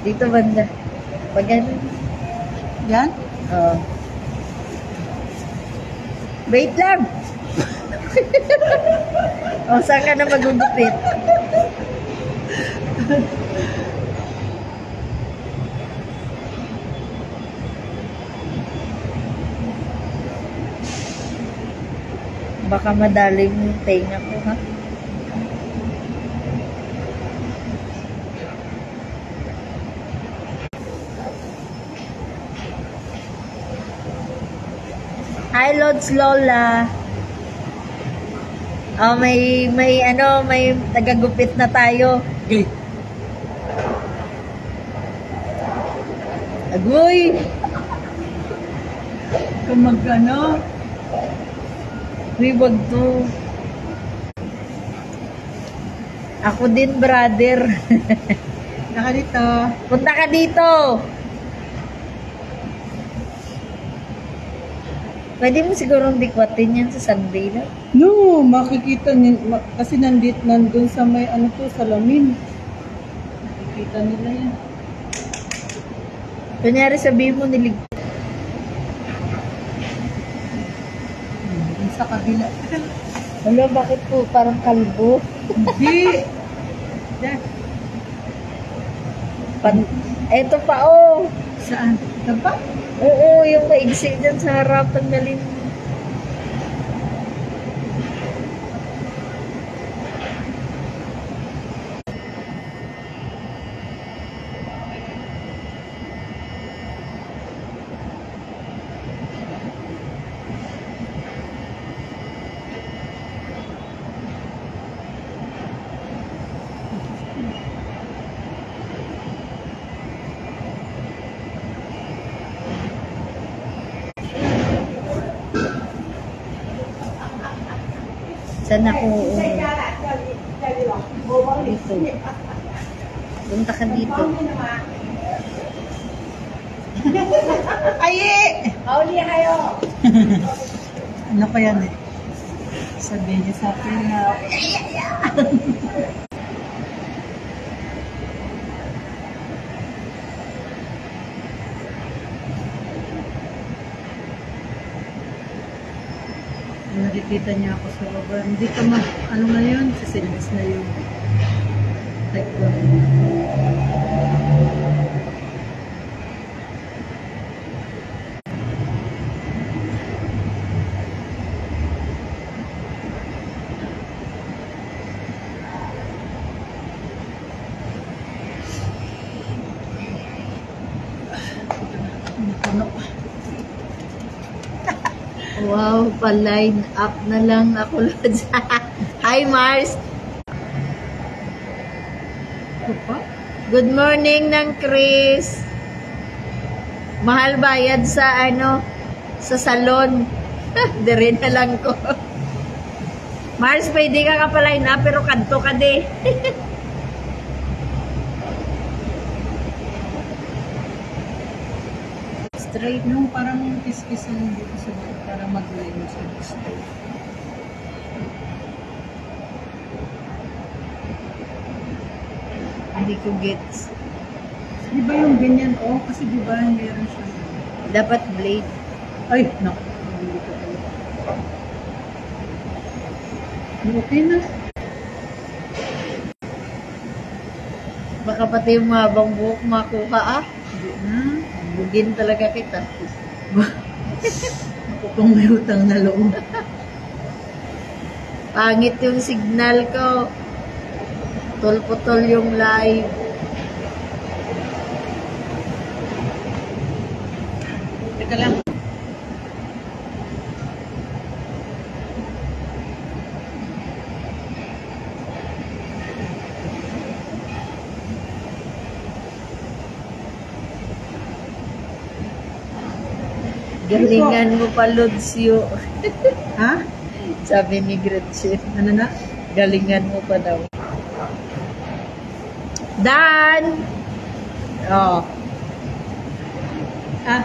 Dito banda. Pag ganun. Yan? Oo. Wait lang. O, saan ka na magugupit? Baka madali yung tenga ko, ha? Hi, Lods Lola. Oh, may tagagupit na tayo. Okay. Agoy! Kung mag-ano, Uy, wag to. Ako din, brother. naka dito. Punta ka dito. Pwede mo sigurong dikwatin yan sa Sunday na. No, makikita niyo, kasi nandun sa may ano to, salamin. Makikita nila yan. Kunyari sabihin mo nilig... Sa kabila. Hello, bakit po parang kalbo? Hindi. Yan. Eto pa, oh. Saan? Ito ba? Oo, yung maigsi dyan sa harapan galing. Saan ako? Dito. Punta ka dito. Ay! Pauli kayo! Ano pa yan eh? Sabihin niya sa akin na... Nakikita niya ako sa baba. Hindi ka ano na yun? Sisilbis na yun. Like that. Wow, pa-line up na lang ako. Hi, Mars! Good morning ng Chris. Mahal bayad sa sa salon. Dire na lang ko. Mars, pwede ka pa-line up pero kanto ka di. Straight nung parang kiss-kissan dito sa para mag-line sa gusto. Hindi ko gets. Di ba yung ganyan? Oh, kasi di ba meron siya. Dapat blade. Ay, naku. Hindi ko pala. Okay na. Baka pati yung mahabang buhok makuha ah. Hindi na. Bugin talaga kita. Ako pang may utang na loob. Pangit yung signal ko. Putol-putol yung live. Teka lang. Galingan mo pa, Lodsyo. Ha? Sabi ni Gretchen. Ano na? Galingan mo pa daw. Dan! Oh. Ah.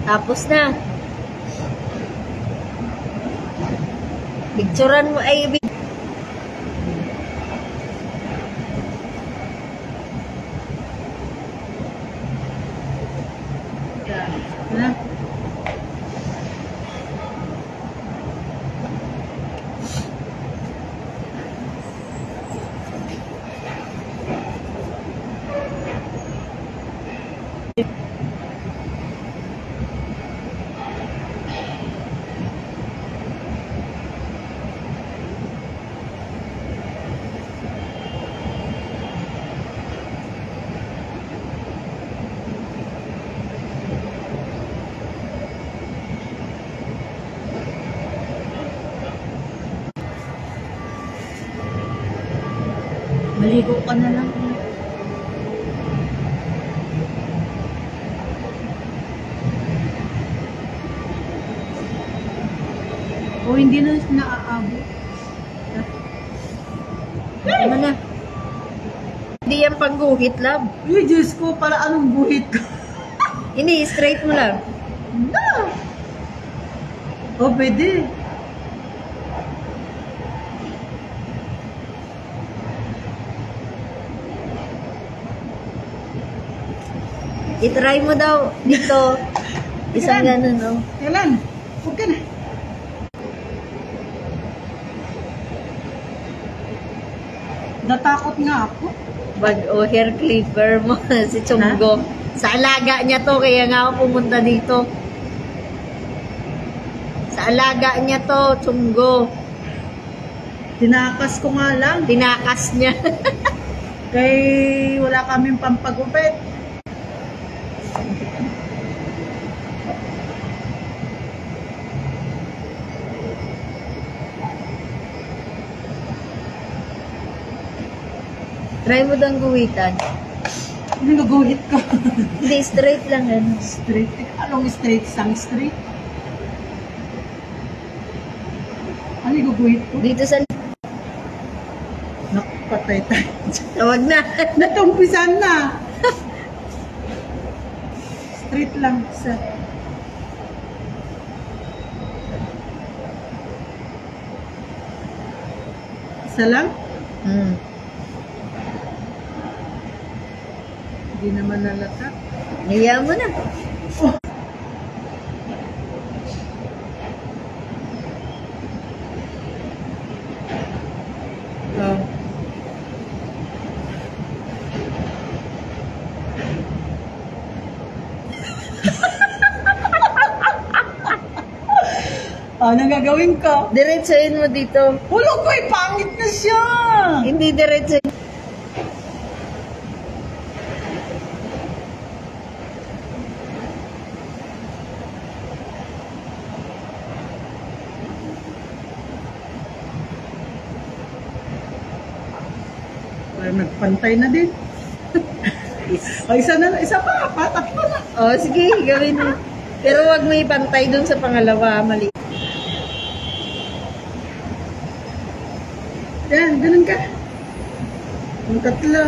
Tapos na. Picturean mo ay Ha? Maligo ka na lang. O hindi na naaabot. ano na. Hindi yan pangguhit, love. Ay, Diyos ko, para anong buhit ko? Hindi, straight mo lang. No! O, pwede. I-try mo daw dito. Isang ganun, oh. Kailan? Huwag ka na. Natakot nga ako. Bag o hair clipper mo si Chunggo. Sa alaga niya to, kaya nga ako pumunta dito. Sa alaga niya to, Chunggo. Tinakas ko nga lang. Tinakas niya. Kay wala kaming pampagupit. Try mo daw guhitan. Hindi naguhit ko. Hindi, straight lang ano. Straight. Anong straight? Sang straight? Ano yung guguhit ko? Dito sa... Nakapatay tayo. Tawag na. Natumpisan na. Straight lang. Isa lang? Hmm. Hindi naman nalata. Niya mo na. Oh. Oh. Anong gagawin ko? Diretsuin mo dito. Hulog ko, pangit na siya. Hindi diretsuin. Ay, nagpantay na din. Ay, isa pa, tatlo na. Oh, sige, gawin mo. Pero wag mo ipantay dun sa pangalawa, mali. Yan, ganun ka. Ang tatlo.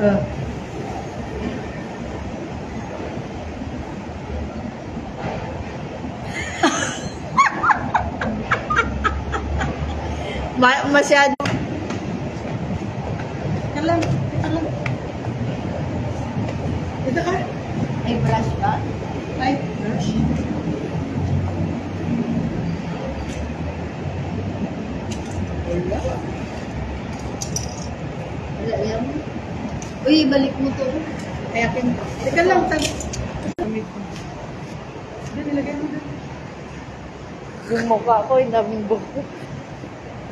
Oh. Masyado. Kalam. Ito ka. Ay, brush ba? Ay, brush. Wala. Wala yan. Uy, balik mo to. Kaya kin. Teka lang, Damit ko. Yan, ilagay mo doon. Yung mukha ko, yung daming buko.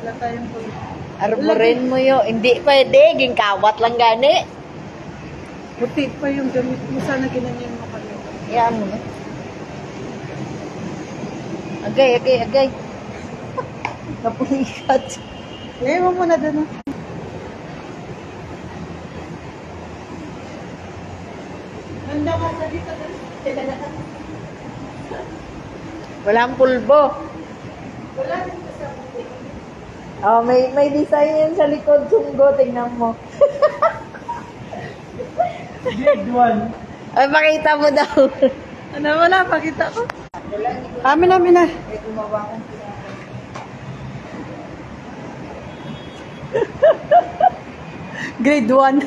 Wala tayong pula. Arborin mo yun. Hindi pwede. Gingkawat lang gani. Puti pa yung gamit mo. Sana ginanyan mo kami. Yan mo na. Agay. Napulikat. Lagay mo muna doon. Ganda ka sa dito. Walang pulbo. Wala rin ka sa puti. Oh, may design yan sa likod, Chunggo. Tingnan mo. Grade 1. Ay, makita mo daw. Ano mo na, pakita ko. Amin na. Grade 1.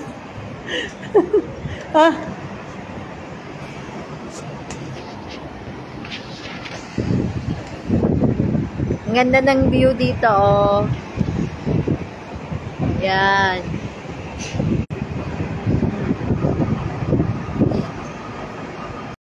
Ah, Ang ganda ng view dito, oh. Yan.